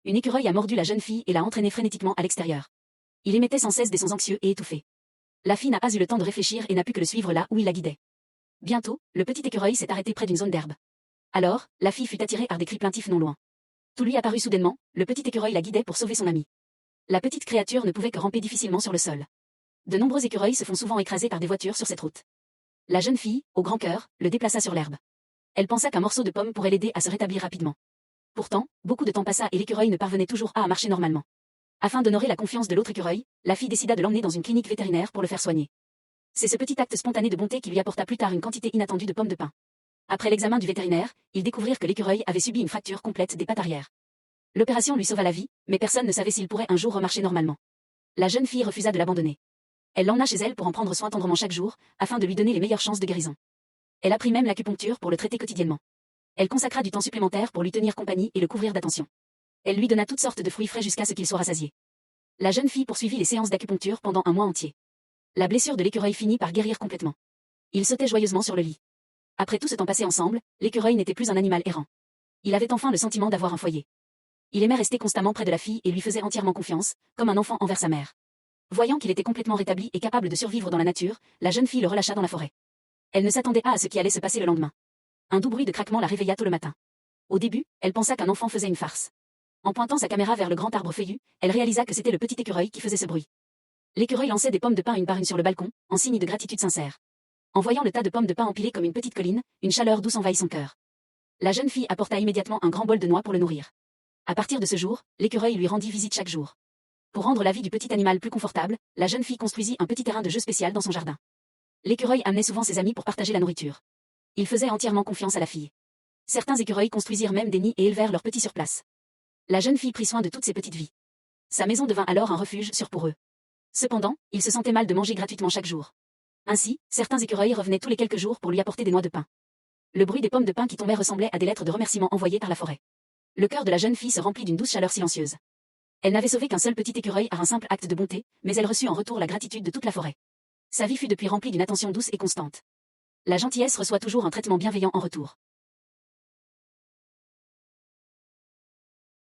Une écureuil a mordu la jeune fille et l'a entraînée frénétiquement à l'extérieur. Il émettait sans cesse des sons anxieux et étouffés. La fille n'a pas eu le temps de réfléchir et n'a pu que le suivre là où il la guidait. Bientôt, le petit écureuil s'est arrêté près d'une zone d'herbe. Alors, la fille fut attirée par des cris plaintifs non loin. Tout lui apparut soudainement, le petit écureuil la guidait pour sauver son ami. La petite créature ne pouvait que ramper difficilement sur le sol. De nombreux écureuils se font souvent écraser par des voitures sur cette route. La jeune fille, au grand cœur, le déplaça sur l'herbe. Elle pensa qu'un morceau de pomme pourrait l'aider à se rétablir rapidement. Pourtant, beaucoup de temps passa et l'écureuil ne parvenait toujours pas à marcher normalement. Afin d'honorer la confiance de l'autre écureuil, la fille décida de l'emmener dans une clinique vétérinaire pour le faire soigner. C'est ce petit acte spontané de bonté qui lui apporta plus tard une quantité inattendue de pommes de pin. Après l'examen du vétérinaire, ils découvrirent que l'écureuil avait subi une fracture complète des pattes arrière. L'opération lui sauva la vie, mais personne ne savait s'il pourrait un jour remarcher normalement. La jeune fille refusa de l'abandonner. Elle l'emmena chez elle pour en prendre soin tendrement chaque jour, afin de lui donner les meilleures chances de guérison. Elle apprit même l'acupuncture pour le traiter quotidiennement. Elle consacra du temps supplémentaire pour lui tenir compagnie et le couvrir d'attention. Elle lui donna toutes sortes de fruits frais jusqu'à ce qu'il soit rassasié. La jeune fille poursuivit les séances d'acupuncture pendant un mois entier. La blessure de l'écureuil finit par guérir complètement. Il sautait joyeusement sur le lit. Après tout ce temps passé ensemble, l'écureuil n'était plus un animal errant. Il avait enfin le sentiment d'avoir un foyer. Il aimait rester constamment près de la fille et lui faisait entièrement confiance, comme un enfant envers sa mère. Voyant qu'il était complètement rétabli et capable de survivre dans la nature, la jeune fille le relâcha dans la forêt. Elle ne s'attendait pas à ce qui allait se passer le lendemain. Un doux bruit de craquement la réveilla tôt le matin. Au début, elle pensa qu'un enfant faisait une farce. En pointant sa caméra vers le grand arbre feuillu, elle réalisa que c'était le petit écureuil qui faisait ce bruit. L'écureuil lançait des pommes de pin une par une sur le balcon, en signe de gratitude sincère. En voyant le tas de pommes de pin empilées comme une petite colline, une chaleur douce envahit son cœur. La jeune fille apporta immédiatement un grand bol de noix pour le nourrir. À partir de ce jour, l'écureuil lui rendit visite chaque jour. Pour rendre la vie du petit animal plus confortable, la jeune fille construisit un petit terrain de jeu spécial dans son jardin. L'écureuil amenait souvent ses amis pour partager la nourriture. Il faisait entièrement confiance à la fille. Certains écureuils construisirent même des nids et élevèrent leurs petits sur place. La jeune fille prit soin de toutes ces petites vies. Sa maison devint alors un refuge sûr pour eux. Cependant, il se sentait mal de manger gratuitement chaque jour. Ainsi, certains écureuils revenaient tous les quelques jours pour lui apporter des noix de pain. Le bruit des pommes de pin qui tombaient ressemblait à des lettres de remerciement envoyées par la forêt. Le cœur de la jeune fille se remplit d'une douce chaleur silencieuse. Elle n'avait sauvé qu'un seul petit écureuil par un simple acte de bonté, mais elle reçut en retour la gratitude de toute la forêt. Sa vie fut depuis remplie d'une attention douce et constante. La gentillesse reçoit toujours un traitement bienveillant en retour.